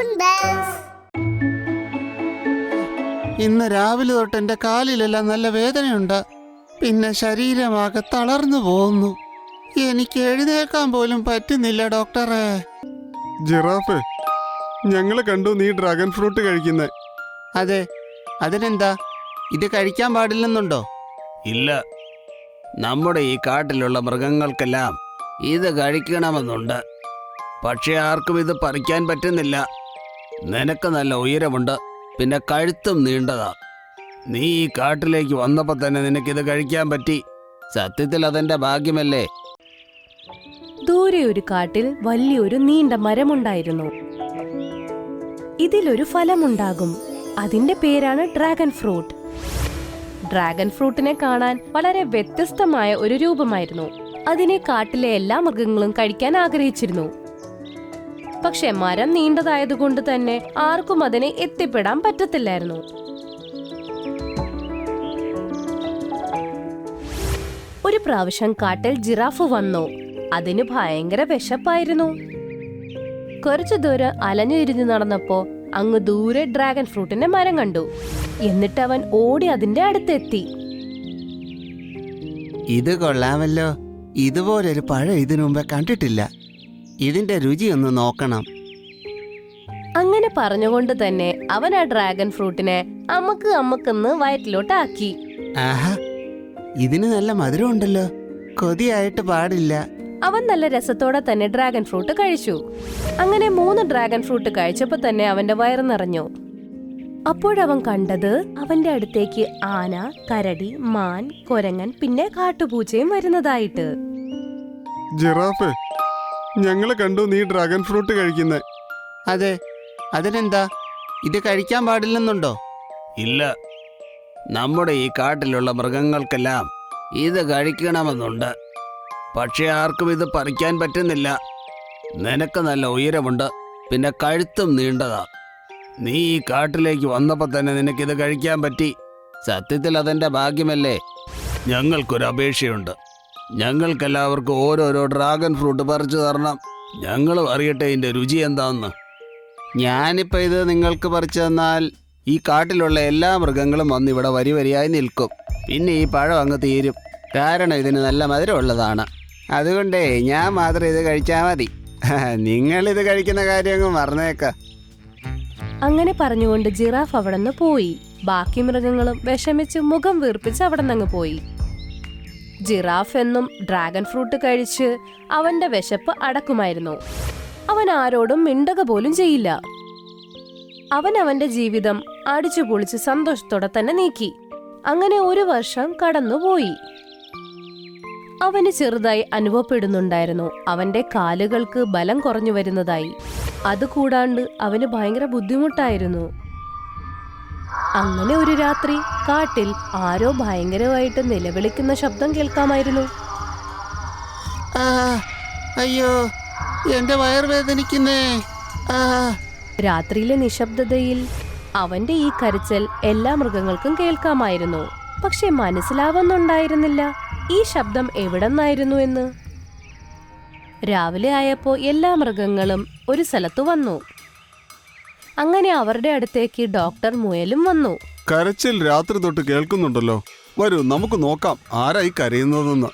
Balloon bus. ഇന്ന് രാവിലെ തൊട്ട് എന്റെ കാലിലെല്ലാം നല്ല വേദനയുണ്ട്. പിന്നെ ശരീരമാകെ തളർന്നു പോകുന്നു. എനിക്ക് എഴുന്നേൽക്കാൻ പോലും പറ്റുന്നില്ല ഡോക്ടറെ. ജിറാഫ്, ഞങ്ങള് കണ്ടു നീ ഡ്രാഗൺ ഫ്രൂട്ട് കഴിക്കുന്നേ. അതെ, അതിനെന്താ? ഇത് കഴിക്കാൻ പാടില്ലെന്നുണ്ടോ? ഇല്ല, നമ്മുടെ ഈ കാട്ടിലുള്ള മൃഗങ്ങൾക്കെല്ലാം ഇത് കഴിക്കണമെന്നുണ്ട്. പക്ഷെ ആർക്കും ഇത് പറിക്കാൻ പറ്റുന്നില്ല. നിനക്ക് നല്ല ഉയരമുണ്ട്, പിന്നെ കഴുത്തും നീണ്ടതാ. നീ ഈ കാട്ടിലേക്ക് വന്നപ്പോൾ തന്നെ നിനക്കിത് കഴിക്കാൻ പറ്റി. സത്യത്തിൽ അതെന്റെ ഭാഗ്യമല്ലേ? ദൂരെ ഒരു കാട്ടിൽ വലിയൊരു നീണ്ട മരമുണ്ടായിരുന്നു. ഇതിലൊരു ഫലമുണ്ടാകും. അതിന്റെ പേരാണ് ഡ്രാഗൺ ഫ്രൂട്ട്. ഡ്രാഗൺ ഫ്രൂട്ടിനെ കാണാൻ വളരെ വ്യത്യസ്തമായ ഒരു രൂപമായിരുന്നു. അതിനെ കാട്ടിലെ എല്ലാ മൃഗങ്ങളും കഴിക്കാൻ ആഗ്രഹിച്ചിരുന്നു. പക്ഷെ മരം നീണ്ടതായതുകൊണ്ട് തന്നെ ആർക്കും അതിനെ എത്തിപ്പെടാൻ പറ്റത്തില്ലായിരുന്നു. ഒരു പ്രാവശ്യം കാട്ടിൽ ജിറാഫ് വന്നു. അതിന് ഭയങ്കര വിശപ്പായിരുന്നു. കുറച്ചു ദൂരം അലഞ്ഞിരിഞ്ഞു നടന്നപ്പോ അങ്ങ് ദൂരെ ഡ്രാഗൺ ഫ്രൂട്ടിന്റെ മരം കണ്ടു. എന്നിട്ട് അവൻ ഓടി അതിന്റെ അടുത്തെത്തി. ഇത് കൊള്ളാമല്ലോ. ഇതുപോലൊരു പഴം ഇതിനു മുമ്പേ കണ്ടിട്ടില്ല. ഇതിന്റെ രുചി ഒന്ന് നോക്കണം. അങ്ങനെ പറഞ്ഞുകൊണ്ട് തന്നെ അവൻ ആ ഡ്രാഗൺ ഫ്രൂട്ടിനെ അമ്മക്കെന്ന് വയറ്റിലോട്ട് ആക്കി. ആഹാ, ഇതിന് നല്ല മധുരം ഉണ്ടല്ലോ. കൊതിയായിട്ട് പാടില്ല. അവൻ നല്ല രസത്തോടെ തന്നെ ഡ്രാഗൺ ഫ്രൂട്ട് കഴിച്ചു. അങ്ങനെ 3 ഡ്രാഗൺ ഫ്രൂട്ട് കഴിച്ചപ്പോ തന്നെ അവന്റെ വയറ് നിറഞ്ഞു. അപ്പോഴവൻ കണ്ടത് അവന്റെ അടുത്തേക്ക് ആന, കരടി, മാൻ, കുരങ്ങൻ, പിന്നെ കാട്ടുപൂച്ചയും വരുന്നതായിട്ട്. ജിറാഫ്, ഞങ്ങള് കണ്ടു നീ ഡ്രാഗൺ ഫ്രൂട്ട് കഴിക്കുന്നേ. അതെ, അതിനെന്താ? ഇത് കഴിക്കാൻ പാടില്ലെന്നുണ്ടോ? ഇല്ല, നമ്മുടെ ഈ കാട്ടിലുള്ള മൃഗങ്ങൾക്കെല്ലാം ഇത് കഴിക്കണമെന്നുണ്ട്. പക്ഷെ ആർക്കും ഇത് പറിക്കാൻ പറ്റുന്നില്ല. നിനക്ക് നല്ല ഉയരമുണ്ട്, പിന്നെ കഴുത്തും നീണ്ടതാ. നീ ഈ കാട്ടിലേക്ക് വന്നപ്പോൾ തന്നെ നിനക്കിത് കഴിക്കാൻ പറ്റി. സത്യത്തിൽ അതെന്റെ ഭാഗ്യമല്ലേ? ഞങ്ങൾക്കൊരു അപേക്ഷയുണ്ട്. ഞങ്ങൾക്കെല്ലാവർക്കും ഓരോരോ ഡ്രാഗൺ ഫ്രൂട്ട് പറിച്ചു തരണം. ഞങ്ങളും അറിയട്ടെ ഇതിന്റെ രുചി എന്താന്ന്. ഞാനിപ്പോ ഇത് നിങ്ങൾക്ക് പറിച്ചു തന്നാൽ ഈ കാട്ടിലുള്ള എല്ലാ മൃഗങ്ങളും വന്ന് ഇവിടെ വരി വരിയായി നിൽക്കും. പിന്നെ ഈ പഴം അങ്ങ് തീരും. കാരണം ഇതിന് നല്ല മധുരമുള്ളതാണ്. അതുകൊണ്ടേ ഞാൻ മാത്രം ഇത് കഴിച്ചാൽ മതി. നിങ്ങളിത് കഴിക്കുന്ന കാര്യം അങ്ങ് മറന്നേക്കാം. അങ്ങനെ പറഞ്ഞുകൊണ്ട് ജിറാഫ് അവിടെ നിന്ന് പോയി. ബാക്കി മൃഗങ്ങളും വിഷമിച്ച് മുഖം വീർപ്പിച്ച് അവിടെ നിന്ന് പോയി. ജിറാഫ് എന്നും ഡ്രാഗൺ ഫ്രൂട്ട് കഴിച്ച് അവന്റെ വിശപ്പ് അടക്കുമായിരുന്നു. അവൻ ആരോടും മിണ്ടുക പോലും ചെയ്യില്ല. അവൻ അവന്റെ ജീവിതം അടിച്ചു പൊളിച്ച് സന്തോഷത്തോടെ തന്നെ നീക്കി. അങ്ങനെ 1 വർഷം കടന്നുപോയി. അവന് ചെറുതായി അനുഭവപ്പെടുന്നുണ്ടായിരുന്നു. അവന്റെ കാലുകൾക്ക് ബലം കുറഞ്ഞു വരുന്നതായി. അതുകൂടാണ്ട് അവന് ഭയങ്കര ബുദ്ധിമുട്ടായിരുന്നു. അങ്ങനെ ഒരു രാത്രി കാട്ടിൽ ആരോ ഭയങ്കരമായിട്ട് നിലവിളിക്കുന്ന ശബ്ദം കേൾക്കാമായിരുന്നു. ആ, അയ്യോ, എന്റെ വയർ വേദനിക്കുന്നേ. രാത്രിയിലെ നിശബ്ദതയിൽ അവന്റെ ഈ കരച്ചിൽ എല്ലാ മൃഗങ്ങൾക്കും കേൾക്കാമായിരുന്നു. പക്ഷെ മനസ്സിലാവുന്നുണ്ടായിരുന്നില്ല ഈ ശബ്ദം എവിടെന്നായിരുന്നു എന്ന്. രാവിലെ ആയപ്പോ എല്ലാ മൃഗങ്ങളും ഒരു സ്ഥലത്തു വന്നു. അങ്ങനെ അവരുടെ അടുത്തേക്ക് ഡോക്ടർ മുയലും വന്നു. കരച്ചിൽ രാത്രി തൊട്ട് കേൾക്കുന്നുണ്ടല്ലോ. വരൂ, നമുക്ക് നോക്കാം ആരായി കരയുന്നതെന്ന്.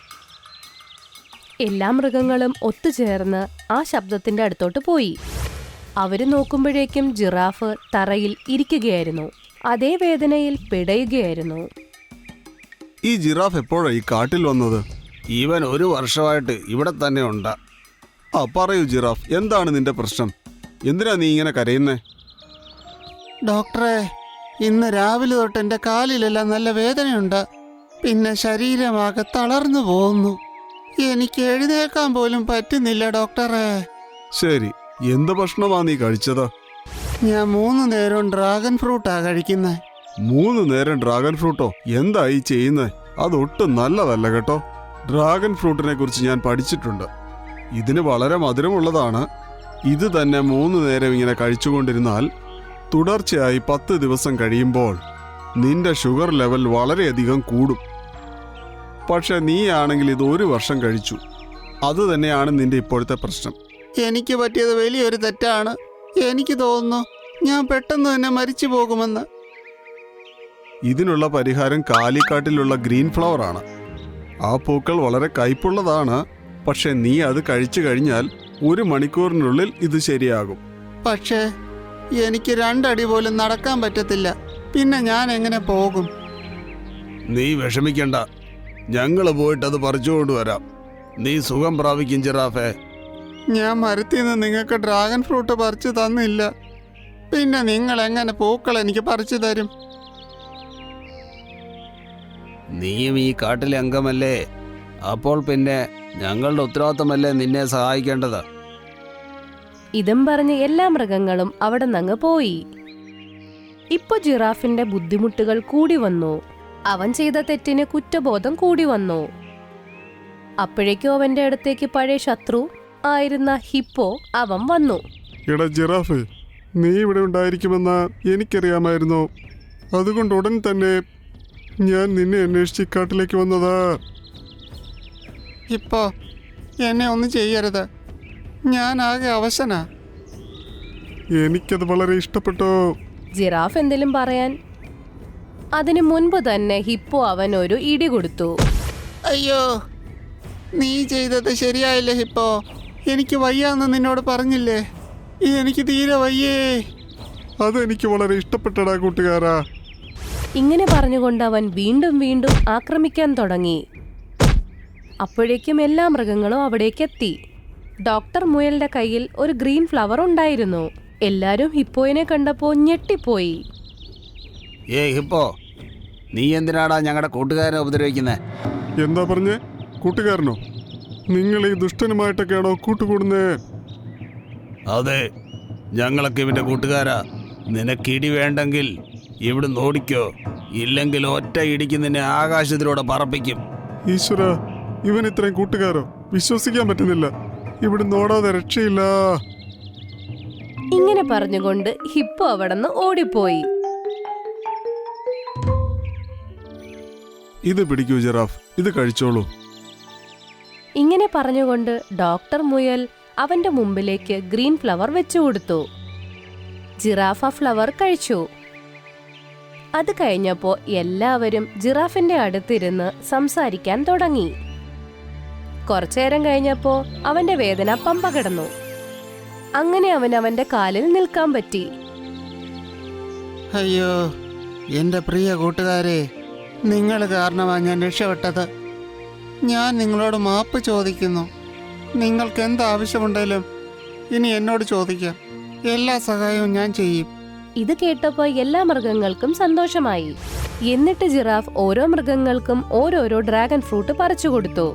എല്ലാ മൃഗങ്ങളും ഒത്തുചേർന്ന് ആ ശബ്ദത്തിന്റെ അടുത്തോട്ട് പോയി. അവര് നോക്കുമ്പോഴേക്കും ജിറാഫ് തറയിൽ ഇരിക്കുകയായിരുന്നു. അതേ വേദനയിൽ പിടയുകയായിരുന്നു. ഈ ജിറാഫ് എപ്പോഴാ ഈ കാട്ടിൽ വന്നത്? ഇവൻ 1 വർഷമായിട്ട് ഇവിടെ തന്നെ ഉണ്ട്. പറയൂ ജിറാഫ്, എന്താണ് നിന്റെ പ്രശ്നം? എന്തിനാ നീ ഇങ്ങനെ കരയുന്നേ? ഡോക്ടറെ, ഇന്ന് രാവിലെ തൊട്ട് എന്റെ കാലിലെല്ലാം നല്ല വേദനയുണ്ട്. പിന്നെ ശരീരമാകെ തളർന്നു പോകുന്നു. എനിക്ക് എഴുന്നേൽക്കാൻ പോലും പറ്റുന്നില്ല ഡോക്ടറെ. ശരി, എന്ത് ഭക്ഷണമാ നീ കഴിച്ചത്? ഞാൻ 3 നേരം ഡ്രാഗൺ ഫ്രൂട്ടാ കഴിക്കുന്നത്. 3 നേരം ഡ്രാഗൺ ഫ്രൂട്ടോ? എന്താ ഈ ചെയ്യുന്നത്? അതൊട്ടും നല്ലതല്ല കേട്ടോ. ഡ്രാഗൺ ഫ്രൂട്ടിനെ കുറിച്ച് ഞാൻ പഠിച്ചിട്ടുണ്ട്. ഇതിന് വളരെ മധുരമുള്ളതാണ്. ഇത് തന്നെ 3 നേരം ഇങ്ങനെ കഴിച്ചുകൊണ്ടിരുന്നാൽ തുടർച്ചയായി 10 ദിവസം കഴിയുമ്പോൾ നിന്റെ ഷുഗർ ലെവൽ വളരെയധികം കൂടും. പക്ഷെ നീ ആണെങ്കിൽ ഇത് 1 വർഷം കഴിച്ചു. അത് തന്നെയാണ് നിന്റെ ഇപ്പോഴത്തെ പ്രശ്നം. എനിക്ക് പറ്റിയത് വലിയൊരു തെറ്റാണ്. എനിക്ക് തോന്നുന്നു ഞാൻ പെട്ടെന്ന് തന്നെ മരിച്ചു പോകുമെന്ന്. ഇതിനുള്ള പരിഹാരം കാലിക്കാട്ടിലുള്ള ഗ്രീൻ ഫ്ലവർ ആണ്. ആ പൂക്കൾ വളരെ കയ്പുള്ളതാണ്. പക്ഷെ നീ അത് കഴിച്ചു കഴിഞ്ഞാൽ 1 മണിക്കൂറിനുള്ളിൽ ഇത് ശരിയാകും. പക്ഷേ എനിക്ക് 2 അടി പോലും നടക്കാൻ പറ്റത്തില്ല. പിന്നെ ഞാൻ എങ്ങനെ പോകും? നീ വിഷമിക്കണ്ട, ഞങ്ങൾ പോയിട്ട് അത് പറിച്ചുകൊണ്ടുവരാം. നീ സുഖം പ്രാപിക്കും ജിറാഫേ. ഞാൻ മരത്തിൽ നിന്ന് നിങ്ങൾക്ക് ഡ്രാഗൺ ഫ്രൂട്ട് പറിച്ചു തന്നില്ല. പിന്നെ നിങ്ങൾ എങ്ങനെ പൂക്കൾ എനിക്ക് പറിച്ചു തരും? നീയും ഈ കാട്ടിലെ അംഗമല്ലേ, അപ്പോൾ പിന്നെ ഞങ്ങളുടെ ഉത്തരവാദിത്തമല്ലേ നിന്നെ സഹായിക്കേണ്ടത്. ഇതും പറഞ്ഞ് എല്ലാ മൃഗങ്ങളും അവിടെ നിന്ന് പോയി. ഇപ്പൊ ജിറാഫിന്റെ ബുദ്ധിമുട്ടുകൾ കൂടി വന്നു. അവൻ ചെയ്ത തെറ്റിന് കുറ്റബോധം കൂടി വന്നു. അപ്പോഴേക്കും അവന്റെ അടുത്തേക്ക് പഴയ ശത്രു ആയിരുന്ന ഹിപ്പോ അവൻ വന്നു. എടാ ജിറാഫ്, നീ ഇവിടെ ഉണ്ടായിരിക്കുമെന്ന് എനിക്കറിയാമായിരുന്നു. അതുകൊണ്ട് ഉടൻ തന്നെ ഞാൻ നിന്നെ അന്വേഷിച്ച് കാട്ടിലേക്ക് വന്നതാ. ഇപ്പോ എന്നെ ഒന്നും ചെയ്യരുത്, ഞാൻ ആകെ അവശനാ. എനിക്കത് വളരെ ഇഷ്ടപ്പെട്ടു. ജിറാഫ് എന്തെങ്കിലും പറയാൻ അതിനു മുൻപ് തന്നെ ഹിപ്പോ അവൻ ഒരു ഇടി കൊടുത്തു. അയ്യോ, നീ ചെയ്തത് ശരിയായില്ലേ ഹിപ്പോ? എനിക്ക് വയ്യാന്ന് നിന്നോട് പറഞ്ഞില്ലേ? എനിക്ക് തീരെ വയ്യേ. അതെനിക്ക് വളരെ ഇഷ്ടപ്പെട്ടടാ കൂട്ടുകാരാ. ഇങ്ങനെ പറഞ്ഞുകൊണ്ട് അവൻ വീണ്ടും വീണ്ടും ആക്രമിക്കാൻ തുടങ്ങി. അപ്പോഴേക്കും എല്ലാ മൃഗങ്ങളും അവിടേക്കെത്തി. ഡോക്ടർ മുയലിന്റെ കയ്യിൽ ഒരു ഗ്രീൻ ഫ്ലവർ ഉണ്ടായിരുന്നു. എല്ലാരും ഹിപ്പോയിനെ കണ്ടപ്പോൾ ഞെട്ടിപ്പോയി. ഹിപ്പോ, നീ എന്തിനാടാ ഞങ്ങളുടെ കൂട്ടുകാരനെ ഉപദ്രവിക്കുന്നത്? എന്താ പറഞ്ഞേ? കൂട്ടുകാരനോ? നിങ്ങൾ ഈ ദുഷ്ടനുമായിട്ടൊക്കെയാണോ കൂട്ടുകൂടുന്നേ? അതെ, ഞങ്ങളൊക്കെ ഇവന്റെ കൂട്ടുകാരാ. നിനക്കിടി വേണ്ടെങ്കിൽ ഇവിടുന്ന് ഓടിക്കോ, ഇല്ലെങ്കിൽ ഒറ്റ ഇടിക്ക് നിന്നെ ആകാശത്തിലൂടെ പറപ്പിക്കും. ഈശ്വര, ഇവൻ ഇത്രയും കൂട്ടുകാരോ? വിശ്വസിക്കാൻ പറ്റുന്നില്ല. ഇവിടുന്ന് ഓടാതെ രക്ഷയില്ല. ഇങ്ങനെ പറഞ്ഞുകൊണ്ട് ഹിപ്പോ അവിടുന്ന് ഓടിപ്പോയി. ഇത് പിടിക്കൂ ജിറാഫ്, ഇത് കഴിച്ചോളൂ. ഇങ്ങനെ പറഞ്ഞുകൊണ്ട് ഡോക്ടർ മുയൽ അവന്റെ മുമ്പിലേക്ക് ഗ്രീൻ ഫ്ലവർ വെച്ചു കൊടുത്തു. ജിറാഫ് ആ ഫ്ലവർ കഴിച്ചു. അത് കഴിഞ്ഞപ്പോ എല്ലാവരും ജിറാഫിന്റെ അടുത്തിരുന്ന് സംസാരിക്കാൻ തുടങ്ങി. കുറച്ചേരം കഴിഞ്ഞപ്പോ അവന്റെ വേദന പമ്പ കിടന്നു. അങ്ങനെ അവന്റെ കാലിൽ നിൽക്കാൻ പറ്റി. അയ്യോ, എൻ്റെ പ്രിയ കൂട്ടുകാരെ, നിങ്ങൾ കാരണമാണ് ഞാൻ രക്ഷപ്പെട്ടത്. ഞാൻ നിങ്ങളോട് മാപ്പ് ചോദിക്കുന്നു. നിങ്ങൾക്ക് എന്താവശ്യമുണ്ടെങ്കിലും ഇനി എന്നോട് ചോദിക്കാം. എല്ലാ സഹായവും ഞാൻ ചെയ്യും. ഇത് കേട്ടപ്പോ എല്ലാ മൃഗങ്ങൾക്കും സന്തോഷമായി. എന്നിട്ട് ജിറാഫ് ഓരോ മൃഗങ്ങൾക്കും ഓരോരോ ഡ്രാഗൺ ഫ്രൂട്ട് പറിച്ചു കൊടുത്തു.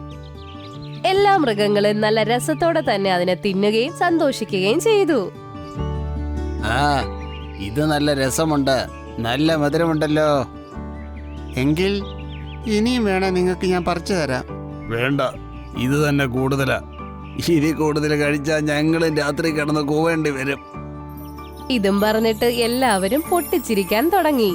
എല്ലാ മൃഗങ്ങളും നല്ല രസത്തോടെ തന്നെ അതിനെ തിന്നുകയും സന്തോഷിക്കുകയും ചെയ്തു. ഇത് നല്ല രസമുണ്ട്, നല്ല മധുരമുണ്ടല്ലോ. എങ്കിൽ ഇനിയും വേണം നിങ്ങൾക്ക് ഞാൻ പറിച്ചു തരാം. വേണ്ട, ഇത് തന്നെ കൂടുതലാ. ഇനി കൂടുതൽ കഴിച്ചാൽ ഞങ്ങളും രാത്രി കിടന്ന് കൂവേണ്ടി വരും. ഇതും പറഞ്ഞിട്ട് എല്ലാവരും പൊട്ടിച്ചിരിക്കാൻ തുടങ്ങി.